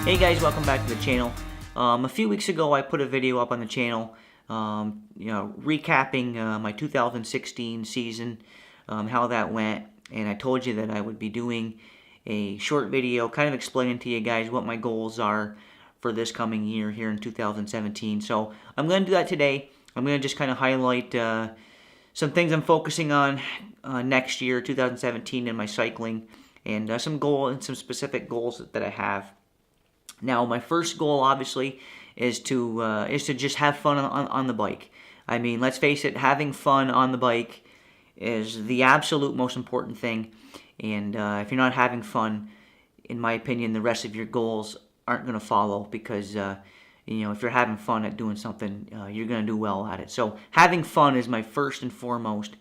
Hey guys, welcome back to the channel. A few weeks ago I put a video up on the channel, recapping my 2016 season, how that went, and I told you that I would be doing a short video kind of explaining to you guys what my goals are for this coming year here in 2017. So I'm going to do that today. I'm going to just kind of highlight some things I'm focusing on next year, 2017, in my cycling, and some specific goals that I have. Now, my first goal, obviously, is to just have fun on the bike. I mean, let's face it, having fun on the bike is the absolute most important thing. And if you're not having fun, in my opinion, the rest of your goals aren't going to follow, because if you're having fun at doing something, you're going to do well at it. So having fun is my first and foremost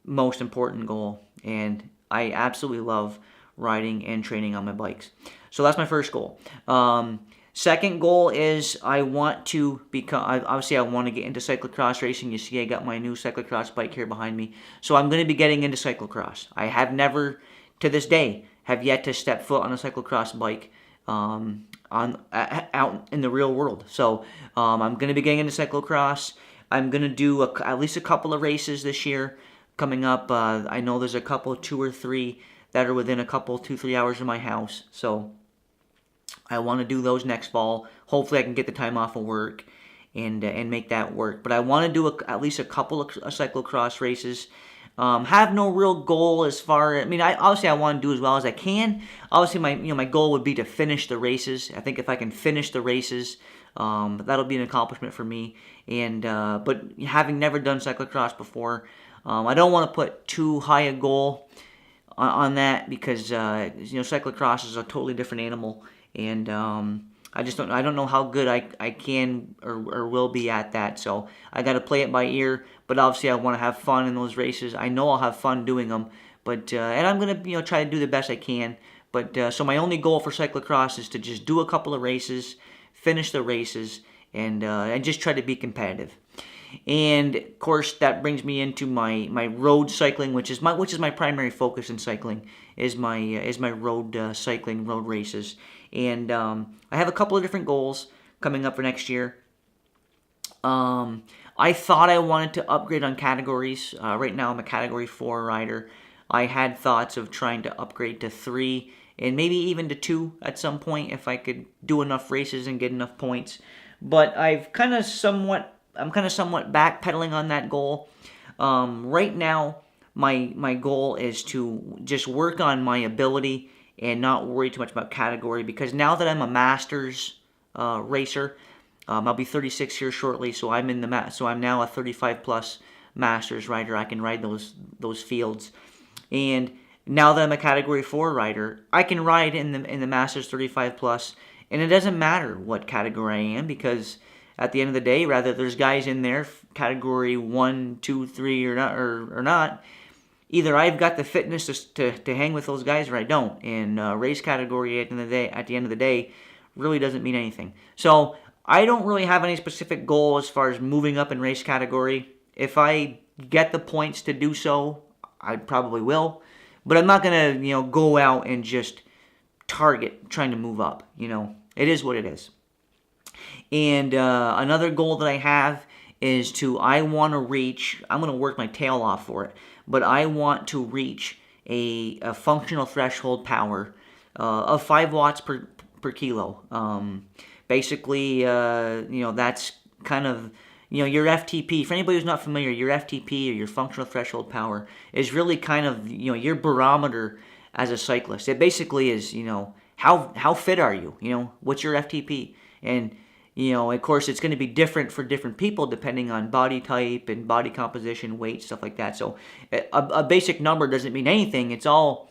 most important goal, and I absolutely love riding and training on my bikes. So that's my first goal. Second goal is I want to become, obviously I want to get into cyclocross racing. You see I got my new cyclocross bike here behind me. So I'm going to be getting into cyclocross. I have never, to this day, have yet to step foot on a cyclocross bike out in the real world. So I'm going to be getting into cyclocross. I'm going to do at least a couple of races this year coming up. I know there's a couple, 2 or 3, that are within a couple, 2-3 hours of my house. So I want to do those next fall. Hopefully I can get the time off of work and make that work. But I want to do at least a couple of cyclocross races. Have no real goal as far. I mean, obviously I want to do as well as I can. Obviously my goal would be to finish the races. I think if I can finish the races, that'll be an accomplishment for me. And but having never done cyclocross before, I don't want to put too high a goal on that, because cyclocross is a totally different animal, and I don't know how good I can or will be at that. So I got to play it by ear. But obviously I want to have fun in those races. I know I'll have fun doing them, but and I'm gonna try to do the best I can. But so my only goal for cyclocross is to just do a couple of races, finish the races, and just try to be competitive. And of course, that brings me into my road cycling, which is my primary focus in cycling, is my road cycling, road races. And I have a couple of different goals coming up for next year. I thought I wanted to upgrade on categories. Right now I'm a Category 4 rider. I had thoughts of trying to upgrade to 3 and maybe even to 2 at some point if I could do enough races and get enough points. But I'm kind of somewhat backpedaling on that goal. Right now, my goal is to just work on my ability and not worry too much about category, because now that I'm a Masters racer, I'll be 36 here shortly, so I'm now a 35 plus Masters rider. I can ride those fields, and now that I'm a Category 4 rider, I can ride in the Masters 35 plus, and it doesn't matter what category I am, because at the end of the day, rather there's guys in there Category 1, 2, 3 or not. Either I've got the fitness to hang with those guys, or I don't. And race category at the end of the day really doesn't mean anything. So I don't really have any specific goal as far as moving up in race category. If I get the points to do so, I probably will. But I'm not gonna go out and just target trying to move up. It is what it is. And another goal that I have is I'm going to work my tail off for it, but I want to reach a functional threshold power of 5 watts per kilo. Basically, that's kind of, your FTP. For anybody who's not familiar, your FTP, or your functional threshold power, is really kind of, your barometer as a cyclist. It basically is, how fit are you? What's your FTP? And of course, it's going to be different for different people depending on body type and body composition, weight, stuff like that. So a basic number doesn't mean anything. It's all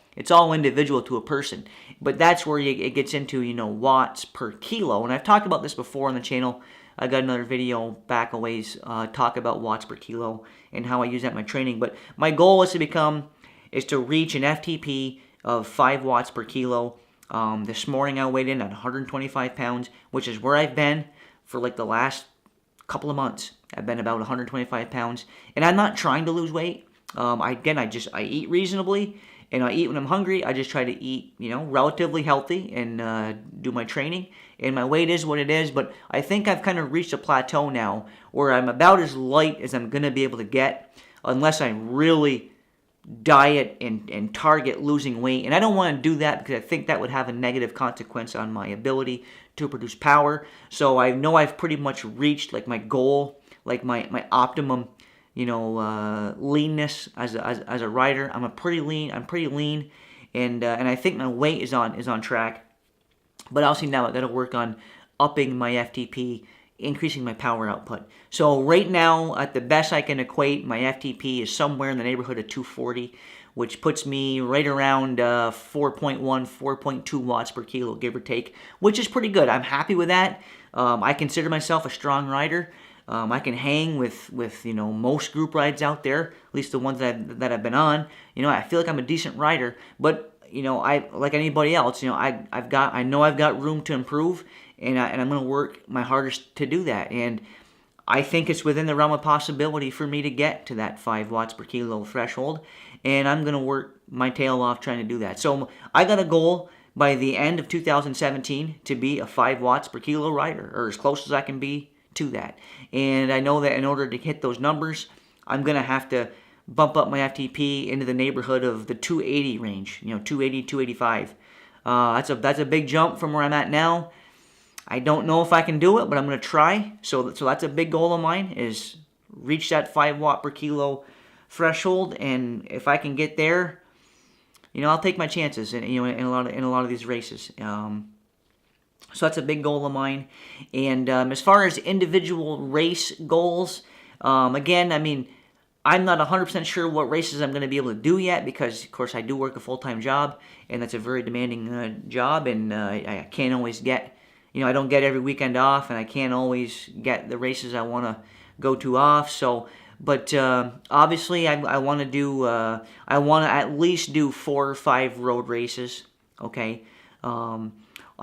individual to a person. But that's where it gets into, watts per kilo. And I've talked about this before on the channel. I got another video back a ways talk about watts per kilo and how I use that in my training. But my goal is to reach an FTP of 5 watts per kilo. This morning I weighed in at 125 pounds, which is where I've been for like the last couple of months. I've been about 125 pounds, and I'm not trying to lose weight. I eat reasonably, and I eat when I'm hungry. I just try to eat, relatively healthy and do my training. And my weight is what it is, but I think I've kind of reached a plateau now where I'm about as light as I'm going to be able to get, unless I really diet and target losing weight. And I don't want to do that because I think that would have a negative consequence on my ability to produce power. So I know I've pretty much reached like my goal, like my optimum, leanness as a rider. I'm pretty lean, and I think my weight is on track. But obviously now I got to work on upping my FTP, increasing my power output. So right now, at the best I can equate, my FTP is somewhere in the neighborhood of 240, which puts me right around 4.1, 4.2 watts per kilo, give or take, which is pretty good. I'm happy with that. I consider myself a strong rider. I can hang with most group rides out there, at least the ones that I've been on. I feel like I'm a decent rider, but I, like anybody else, I know I've got room to improve, and I'm going to work my hardest to do that. And I think it's within the realm of possibility for me to get to that 5 watts per kilo threshold, and I'm going to work my tail off trying to do that. So I got a goal by the end of 2017 to be a 5 watts per kilo rider, or as close as I can be to that. And I know that in order to hit those numbers, I'm going to have to bump up my FTP into the neighborhood of the 280 range, 280, 285. That's a big jump from where I'm at now. I don't know if I can do it, but I'm going to try. So that's a big goal of mine, is reach that 5 watt per kilo threshold, and if I can get there, I'll take my chances in a lot of these races. So that's a big goal of mine. And as far as individual race goals, again, I'm not 100% sure what races I'm going to be able to do yet because, of course, I do work a full-time job, and that's a very demanding job, and I can't always get, I don't get every weekend off, and I can't always get the races I want to go to off. So, but obviously, I want to at least do 4 or 5 road races. Okay.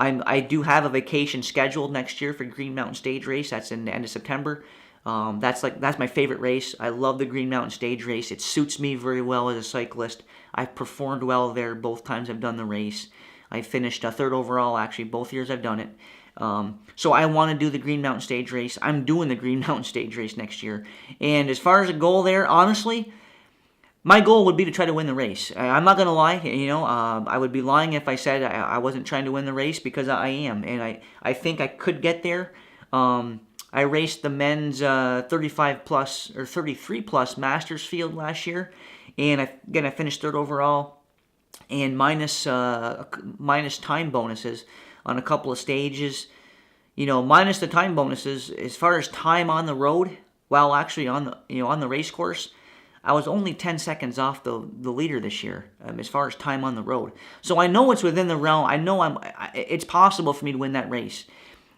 I do have a vacation scheduled next year for Green Mountain Stage Race. That's in the end of September. That's my favorite race. I love the Green Mountain Stage Race. It suits me very well as a cyclist. I've performed well there both times I've done the race. I finished third overall, actually, both years I've done it. So I want to do the Green Mountain Stage Race. I'm doing the Green Mountain Stage Race next year. And as far as a goal there, honestly, my goal would be to try to win the race. I'm not going to lie. I would be lying if I said I wasn't trying to win the race, because I am. And I think I could get there. I raced the men's 35 plus or 33 plus Masters field last year, and I finished third overall, and minus time bonuses on a couple of stages. Minus the time bonuses, as far as time on the road, while actually on the race course, I was only 10 seconds off the leader this year as far as time on the road. So I know it's within the realm. I know it's possible for me to win that race.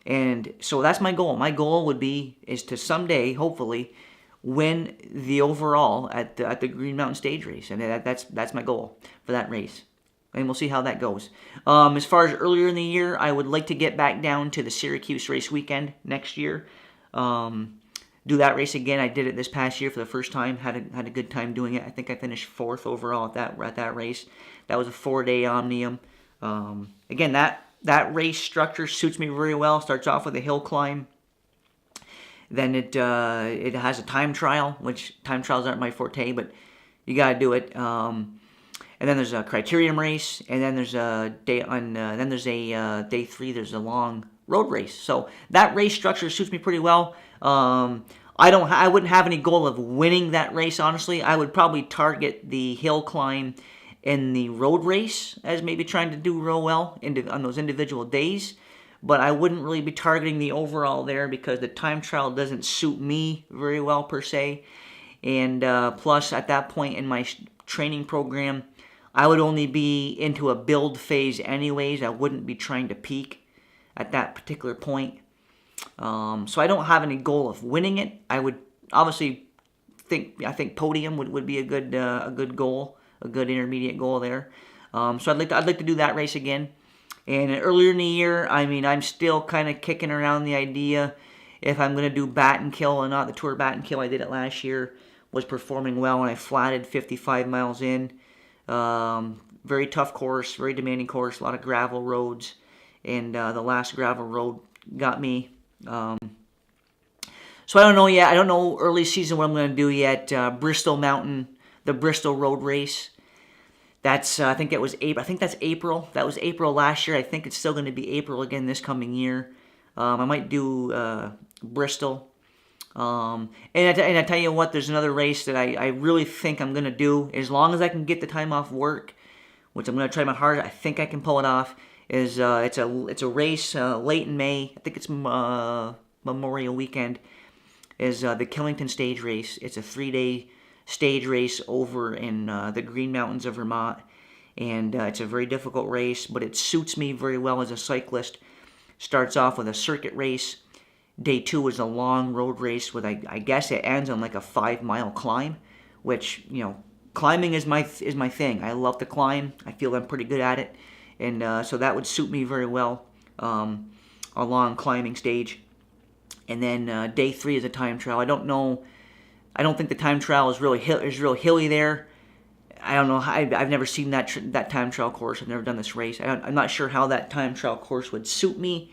And so that's my goal. My goal is to someday, hopefully, win the overall at the Green Mountain Stage Race, and that's my goal for that race. And we'll see how that goes. As far as earlier in the year, I would like to get back down to the Syracuse race weekend next year. Do that race again. I did it this past year for the first time. Had a good time doing it. I think I finished 4th overall at that race. That was a 4-day omnium. Again, that race structure suits me very well. Starts off with a hill climb. Then it has a time trial, which time trials aren't my forte, but you got to do it. And then there's a criterium race, and then there's a day day 3. There's a long road race. So that race structure suits me pretty well. I wouldn't have any goal of winning that race, honestly. I would probably target the hill climb in the road race as maybe trying to do real well on those individual days, but I wouldn't really be targeting the overall there because the time trial doesn't suit me very well per se. And plus, at that point in my training program, I would only be into a build phase anyways. I wouldn't be trying to peak at that particular point. So I don't have any goal of winning it. I would obviously I think podium would be a good goal, a good intermediate goal there. So I'd like to do that race again. And earlier in the year, I'm still kind of kicking around the idea if I'm going to do bat and kill or not. The Tour bat and kill, I did it last year. was performing well, and I flatted 55 miles in. Very tough course, very demanding course, a lot of gravel roads, and the last gravel road got me. So I don't know yet. I don't know early season what I'm going to do yet. Bristol Mountain, the Bristol Road Race. That's I think it was April. I think that's April. That was April last year. I think it's still going to be April again this coming year. I might do Bristol. And I tell you what, there's another race that I really think I'm going to do. As long as I can get the time off work, which I'm going to try my hardest, I think I can pull it off. It's a race late in May. I think it's Memorial Weekend. Is the Killington Stage Race. It's a 3-day stage race over in the Green Mountains of Vermont. And it's a very difficult race, but it suits me very well as a cyclist. Starts off with a circuit race. Day 2 is a long road race with, I guess it ends on like a 5-mile climb, which, you know, climbing is my thing. I love to climb. I feel I'm pretty good at it. And so that would suit me very well, a long climbing stage. And then day 3 is a time trial. I don't know. I don't think the time trial is real hilly there. I don't know. I've never seen that time trial course. I've never done this race. I'm not sure how that time trial course would suit me.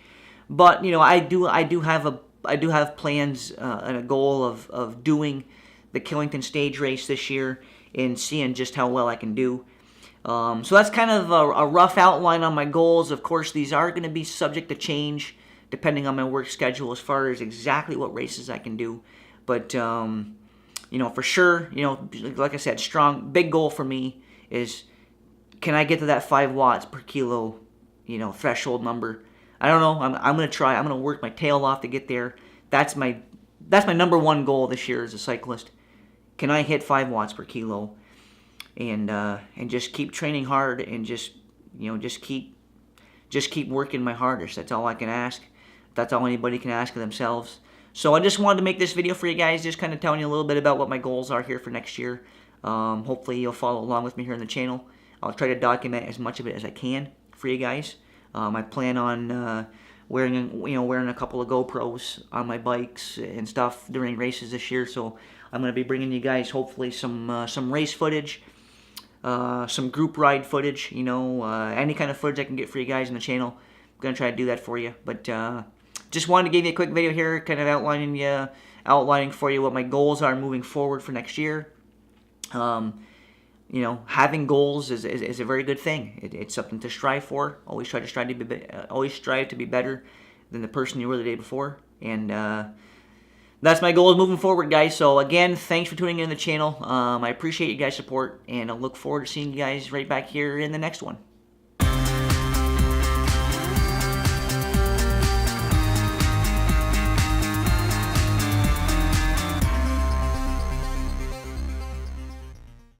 But you know, I do have plans and a goal of doing the Killington Stage Race this year and seeing just how well I can do. So that's kind of a rough outline on my goals. Of course, these are going to be subject to change depending on my work schedule as far as exactly what races I can do. But, you know, for sure, you know, like I said, big goal for me is, can I get to that 5 watts per kilo, you know, threshold number? I don't know. I'm going to try. I'm going to work my tail off to get there. That's my number one goal this year as a cyclist. Can I hit 5 watts per kilo? And just keep training hard and just keep working my hardest. That's all I can ask. That's all anybody can ask of themselves. So I just wanted to make this video for you guys, just kind of telling you a little bit about what my goals are here for next year. Hopefully you'll follow along with me here on the channel. I'll try to document as much of it as I can for you guys. I plan on wearing a couple of GoPros on my bikes and stuff during races this year. So I'm going to be bringing you guys hopefully some race footage, some group ride footage. You know, any kind of footage I can get for you guys on the channel. I'm going to try to do that for you. But just wanted to give you a quick video here, kind of outlining for you what my goals are moving forward for next year. You know, having goals is a very good thing. It's something to strive for. Always strive to be better than the person you were the day before. And that's my goals moving forward, guys. So again, thanks for tuning in the channel. I appreciate you guys' support, and I look forward to seeing you guys right back here in the next one.